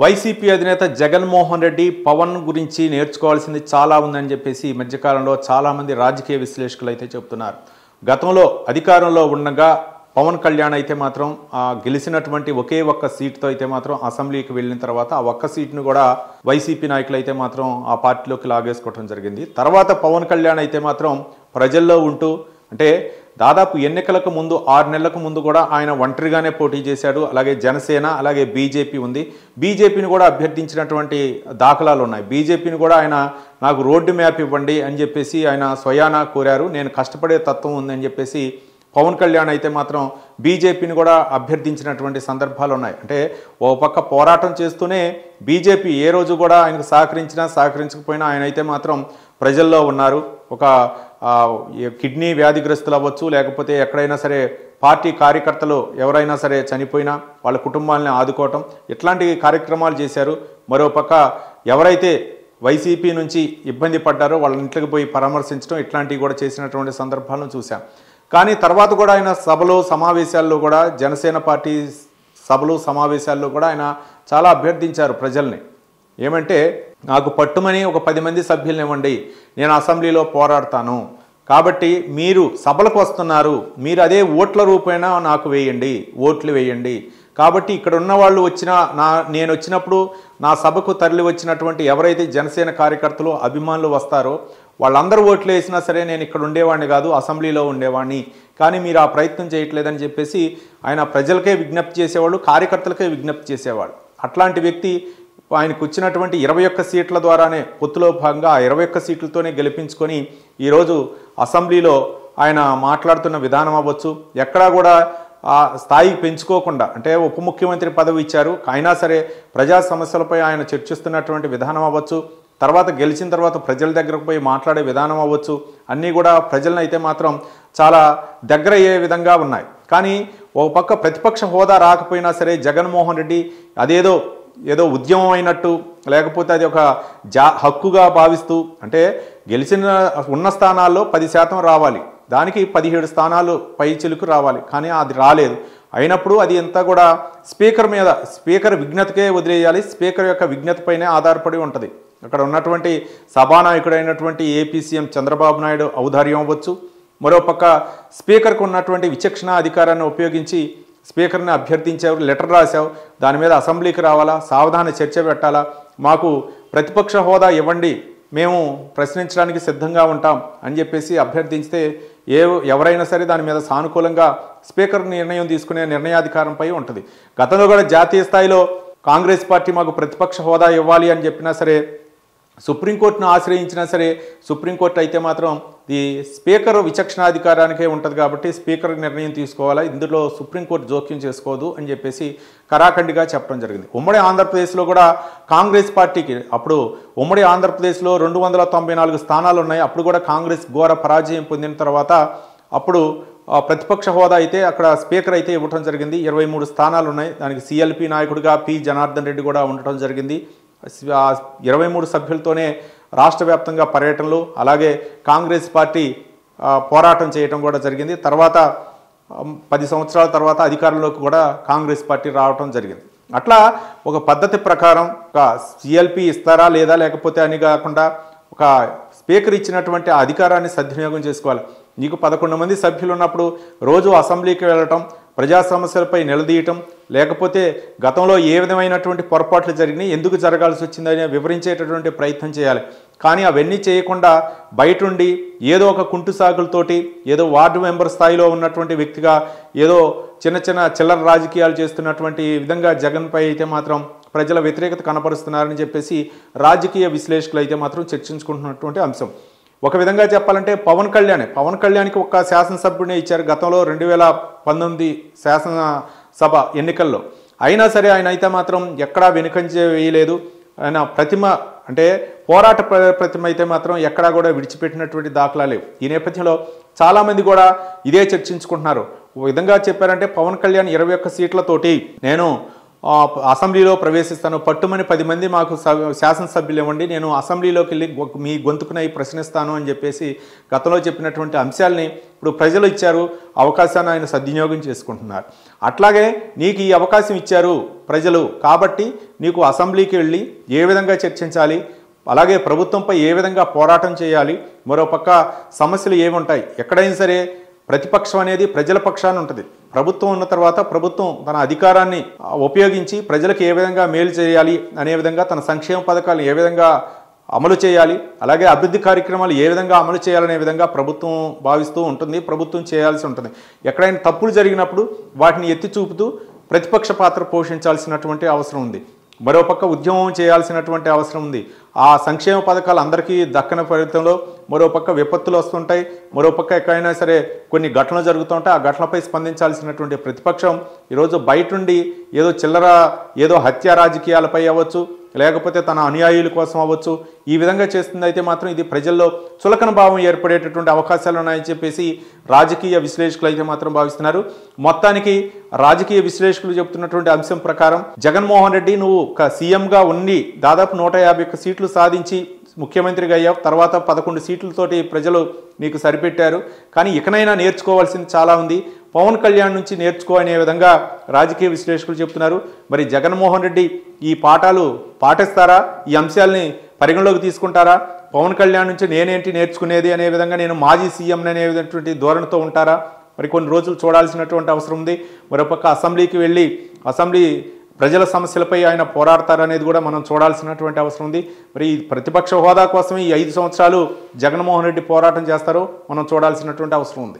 YCP అధినేత జగన్మోహన్ రెడ్డి పవన్ గురించి నేర్చుకోవాల్సింది చాలా ఉందని చెప్పేసి ఈ మధ్యకాలంలో చాలామంది రాజకీయ విశ్లేషకులు అయితే చెబుతున్నారు. గతంలో అధికారంలో ఉండగా పవన్ కళ్యాణ్ అయితే మాత్రం గెలిచినటువంటి ఒకే ఒక్క సీటుతో అయితే మాత్రం అసెంబ్లీకి వెళ్ళిన తర్వాత ఆ ఒక్క సీటును కూడా వైసీపీ నాయకులు అయితే మాత్రం ఆ పార్టీలోకి లాగేసుకోవడం జరిగింది. తర్వాత పవన్ కళ్యాణ్ అయితే మాత్రం ప్రజల్లో ఉంటూ అంటే దాదాపు ఎన్నికలకు ముందు 6 నెలలకు ముందు కూడా ఆయన ఒంటరిగానే పోటీ చేశాడు. అలాగే జనసేన అలాగే బీజేపీ ఉంది. బీజేపీని కూడా అభ్యర్థించినటువంటి దాఖలాలు ఉన్నాయి. బీజేపీని కూడా ఆయన నాకు రోడ్డు మ్యాప్ ఇవ్వండి అని చెప్పేసి ఆయన స్వయానా కోరారు. నేను కష్టపడే తత్వం ఉందని చెప్పేసి పవన్ కళ్యాణ్ అయితే మాత్రం బీజేపీని కూడా అభ్యర్థించినటువంటి సందర్భాలు ఉన్నాయి. అంటే ఓ పక్క పోరాటం చేస్తూనే బీజేపీ ఏ రోజు కూడా ఆయనకు సహకరించకపోయినా ఆయన అయితే మాత్రం ప్రజల్లో ఉన్నారు. ఒక కిడ్నీ వ్యాధిగ్రస్తులు అవ్వచ్చు, లేకపోతే ఎక్కడైనా సరే పార్టీ కార్యకర్తలు ఎవరైనా సరే చనిపోయినా వాళ్ళ కుటుంబాలని ఆదుకోవటం ఇట్లాంటి కార్యక్రమాలు చేశారు. మరోపక్క ఎవరైతే వైసీపీ నుంచి ఇబ్బంది పడ్డారో వాళ్ళ ఇంట్లోకి పోయి పరామర్శించడం ఇట్లాంటివి కూడా చేసినటువంటి సందర్భాలను చూసాం. కానీ తర్వాత కూడా ఆయన సభలు సమావేశాల్లో కూడా జనసేన పార్టీ సభలు సమావేశాల్లో కూడా ఆయన చాలా అభ్యర్థించారు ప్రజల్ని. ఏమంటే నాకు పట్టుమని ఒక 10 మంది సభ్యులను ఇవ్వండి, నేను అసెంబ్లీలో పోరాడతాను, కాబట్టి మీరు సభలకు వస్తున్నారు, మీరు అదే ఓట్ల రూపేణా నాకు వేయండి, ఓట్లు వేయండి. కాబట్టి ఇక్కడ ఉన్న వాళ్ళు నేను వచ్చినప్పుడు నా సభకు తరలి వచ్చినటువంటి ఎవరైతే జనసేన కార్యకర్తలు అభిమానులు వస్తారో వాళ్ళందరూ ఓట్లు వేసినా సరే నేను ఇక్కడ ఉండేవాడిని కాదు, అసెంబ్లీలో ఉండేవాడిని. కానీ మీరు ఆ ప్రయత్నం చేయట్లేదని చెప్పేసి ఆయన ప్రజలకే విజ్ఞప్తి చేసేవాళ్ళు, కార్యకర్తలకే విజ్ఞప్తి చేసేవాళ్ళు. అట్లాంటి వ్యక్తి ఆయనకు వచ్చినటువంటి 21 సీట్ల ద్వారానే పొత్తులో భాగంగా ఆ 21 సీట్లతోనే గెలిపించుకొని ఈరోజు అసెంబ్లీలో ఆయన మాట్లాడుతున్న విధానం అవ్వచ్చు, ఎక్కడా కూడా ఆ స్థాయికి పెంచుకోకుండా, అంటే ఉప ముఖ్యమంత్రి పదవి ఇచ్చారు అయినా సరే ప్రజా సమస్యలపై ఆయన చర్చిస్తున్నటువంటి విధానం అవ్వచ్చు, తర్వాత గెలిచిన తర్వాత ప్రజల దగ్గరకు పోయి మాట్లాడే విధానం అవ్వచ్చు, అన్నీ కూడా ప్రజలను అయితే మాత్రం చాలా దగ్గర అయ్యే విధంగా ఉన్నాయి. కానీ ఒక పక్క ప్రతిపక్ష హోదా రాకపోయినా సరే జగన్మోహన్ రెడ్డి ఏదో ఉద్యమం అయినట్టు, లేకపోతే అది ఒక హక్కుగా భావిస్తూ, అంటే ఉన్న స్థానాల్లో 10% రావాలి, దానికి 17 స్థానాలు పై చిలుకు రావాలి, కానీ అది రాలేదు. అయినప్పుడు అది అంతా కూడా స్పీకర్ విజ్ఞతకే వదిలేయాలి, స్పీకర్ యొక్క విజ్ఞతపైనే ఆధారపడి ఉంటుంది. అక్కడ ఉన్నటువంటి సభానాయకుడైనటువంటి ఏపీ సీఎం చంద్రబాబు నాయుడు ఔదార్యం అవ్వచ్చు, మరోపక్క స్పీకర్కు ఉన్నటువంటి విచక్షణ అధికారాన్ని ఉపయోగించి స్పీకర్ని అభ్యర్థించావు, లెటర్ రాశావు, దాని మీద అసెంబ్లీకి రావాలా, సావధాన చర్చ పెట్టాలా, మాకు ప్రతిపక్ష హోదా ఇవ్వండి, మేము ప్రశ్నించడానికి సిద్ధంగా ఉంటాం అని చెప్పేసి అభ్యర్థించితే ఎవరైనా సరే దాని మీద సానుకూలంగా స్పీకర్ నిర్ణయం తీసుకునే నిర్ణయాధికారంపై ఉంటుంది. గతంలో కూడా జాతీయ స్థాయిలో కాంగ్రెస్ పార్టీ మాకు ప్రతిపక్ష హోదా ఇవ్వాలి అని చెప్పినా సరే, సుప్రీంకోర్టును ఆశ్రయించినా సరే, సుప్రీంకోర్టు అయితే మాత్రం ఈ స్పీకర్ విచక్షణాధికారానికే ఉంటుంది కాబట్టి స్పీకర్ నిర్ణయం తీసుకోవాలా, ఇందులో సుప్రీంకోర్టు జోక్యం చేసుకోదు అని చెప్పేసి కరాఖండిగా చెప్పడం జరిగింది. ఉమ్మడి ఆంధ్రప్రదేశ్లో కూడా కాంగ్రెస్ పార్టీకి అప్పుడు ఉమ్మడి ఆంధ్రప్రదేశ్లో 294 స్థానాలు ఉన్నాయి. అప్పుడు కూడా కాంగ్రెస్ ఘోర పరాజయం పొందిన తర్వాత అప్పుడు ప్రతిపక్ష హోదా అయితే అక్కడ స్పీకర్ అయితే ఇవ్వడం జరిగింది. 23 స్థానాలు ఉన్నాయి. దానికి సిఎల్పి నాయకుడిగా పి జనార్దన్ రెడ్డి కూడా ఉండటం జరిగింది. 23 సభ్యులతోనే రాష్ట్ర వ్యాప్తంగా పర్యటనలు, అలాగే కాంగ్రెస్ పార్టీ పోరాటం చేయటం కూడా జరిగింది. తర్వాత 10 సంవత్సరాల తర్వాత అధికారంలోకి కూడా కాంగ్రెస్ పార్టీ రావటం జరిగింది. అట్లా ఒక పద్ధతి ప్రకారం ఒక సిఎల్పి ఇస్తారా లేదా, లేకపోతే అని కాకుండా ఒక స్పీకర్ ఇచ్చినటువంటి ఆ అధికారాన్ని సద్వినియోగం చేసుకోవాలి. నీకు 11 మంది సభ్యులు ఉన్నప్పుడు రోజు అసెంబ్లీకి వెళ్ళటం, ప్రజా సమస్యలపై నిలదీయటం, లేకపోతే గతంలో ఏ విధమైనటువంటి పొరపాట్లు జరిగినాయి, ఎందుకు జరగాల్సి వచ్చిందని వివరించేటటువంటి ప్రయత్నం చేయాలి. కానీ అవన్నీ చేయకుండా బయటుండి ఏదో ఒక కుంటు సాగులతోటి ఏదో వార్డు మెంబర్ స్థాయిలో ఉన్నటువంటి వ్యక్తిగా ఏదో చిల్లర రాజకీయాలు చేస్తున్నటువంటి విధంగా జగన్పై అయితే మాత్రం ప్రజల వ్యతిరేకత కనపరుస్తున్నారని చెప్పేసి రాజకీయ విశ్లేషకులు అయితే మాత్రం చర్చించుకుంటున్నటువంటి అంశం. ఒక విధంగా చెప్పాలంటే పవన్ కళ్యాణ్కి ఒక శాసనసభ్యుడిని ఇచ్చారు గతంలో 2019 శాసనసభ ఎన్నికల్లో. అయినా సరే ఆయన అయితే మాత్రం ఎక్కడా వెనుకంజ వేయలేదు. ఆయన ప్రతిమ అంటే పోరాట ప్రతిమ అయితే మాత్రం ఎక్కడా కూడా విడిచిపెట్టినటువంటి దాఖలాలు లేవు. ఈ నేపథ్యంలో చాలామంది కూడా ఇదే చర్చించుకుంటున్నారు. ఒక విధంగా చెప్పారంటే పవన్ కళ్యాణ్ 21 సీట్లతోటి నేను అసెంబ్లీలో ప్రవేశిస్తాను, పట్టుమని 10 మంది మాకు శాసనసభ్యులు ఇవ్వండి, నేను అసెంబ్లీలోకి వెళ్ళి మీ గొంతుకునై ప్రశ్నిస్తాను అని చెప్పేసి గతంలో చెప్పినటువంటి అంశాలని ఇప్పుడు ప్రజలు ఇచ్చారు, అవకాశాన్ని ఆయన సద్వినియోగం చేసుకుంటున్నారు. అట్లాగే నీకు ఈ అవకాశం ఇచ్చారు ప్రజలు కాబట్టి నీకు అసెంబ్లీకి వెళ్ళి ఏ విధంగా చర్చించాలి, అలాగే ప్రభుత్వంపై ఏ విధంగా పోరాటం చేయాలి, మరోపక్క సమస్యలు ఏముంటాయి, ఎక్కడైనా సరే ప్రతిపక్షం అనేది ప్రజల పక్షాన ఉంటుంది. ప్రభుత్వం ఉన్న తర్వాత ప్రభుత్వం తన అధికారాన్ని ఉపయోగించి ప్రజలకు ఏ విధంగా మేలు చేయాలి అనే విధంగా తన సంక్షేమ పథకాలు ఏ విధంగా అమలు చేయాలి, అలాగే అభివృద్ధి కార్యక్రమాలు ఏ విధంగా అమలు చేయాలనే విధంగా ప్రభుత్వం భావిస్తూ ఉంటుంది, ప్రభుత్వం చేయాల్సి ఉంటుంది. ఎక్కడైనా తప్పులు జరిగినప్పుడు వాటిని ఎత్తి చూపుతూ ప్రతిపక్ష పాత్ర పోషించాల్సినటువంటి అవసరం ఉంది. మరోపక్క ఉద్యమం చేయాల్సినటువంటి అవసరం ఉంది. ఆ సంక్షేమ పథకాలు అందరికీ దక్కన ఫలితంలో మరోపక్క విపత్తులు వస్తుంటాయి, మరోపక్క ఎక్కడైనా సరే కొన్ని ఘటనలు జరుగుతుంటాయి. ఆ ఘటనపై స్పందించాల్సినటువంటి ప్రతిపక్షం ఈరోజు బయటుండి ఏదో చిల్లర ఏదో హత్య రాజకీయాలపై అవ్వచ్చు, లేకపోతే తన అనుయాయుల కోసం అవ్వచ్చు, ఈ విధంగా చేస్తుంది. అయితే మాత్రం ఇది ప్రజల్లో చులకన భావం ఏర్పడేటటువంటి అవకాశాలు ఉన్నాయని చెప్పేసి రాజకీయ విశ్లేషకులు అయితే మాత్రం భావిస్తున్నారు. మొత్తానికి రాజకీయ విశ్లేషకులు చెబుతున్నటువంటి అంశం ప్రకారం జగన్మోహన్ రెడ్డి నువ్వు సీఎంగా ఉండి దాదాపు 151 సీట్లు సాధించి ముఖ్యమంత్రిగా అయ్యావు, తర్వాత 11 సీట్లతోటి ప్రజలు నీకు సరిపెట్టారు. కానీ ఇకనైనా నేర్చుకోవాల్సింది చాలా ఉంది, పవన్ కళ్యాణ్ నుంచి నేర్చుకో అనే విధంగా రాజకీయ విశ్లేషకులు చెప్తున్నారు. మరి జగన్మోహన్ రెడ్డి ఈ పాఠాలు పాటిస్తారా, ఈ అంశాలని పరిగణలోకి తీసుకుంటారా, పవన్ కళ్యాణ్ నుంచి నేనేంటి నేర్చుకునేది అనే విధంగా నేను మాజీ సీఎం అనేటువంటి ధోరణితో ఉంటారా, మరి కొన్ని రోజులు చూడాల్సినటువంటి అవసరం ఉంది. మరోపక్క అసెంబ్లీకి వెళ్ళి అసెంబ్లీ ప్రజల సమస్యలపై ఆయన పోరాడతారనేది కూడా మనం చూడాల్సినటువంటి అవసరం ఉంది. మరి ఈ ప్రతిపక్ష హోదా కోసమే ఈ 5 సంవత్సరాలు జగన్మోహన్ రెడ్డి పోరాటం చేస్తారో మనం చూడాల్సినటువంటి అవసరం ఉంది.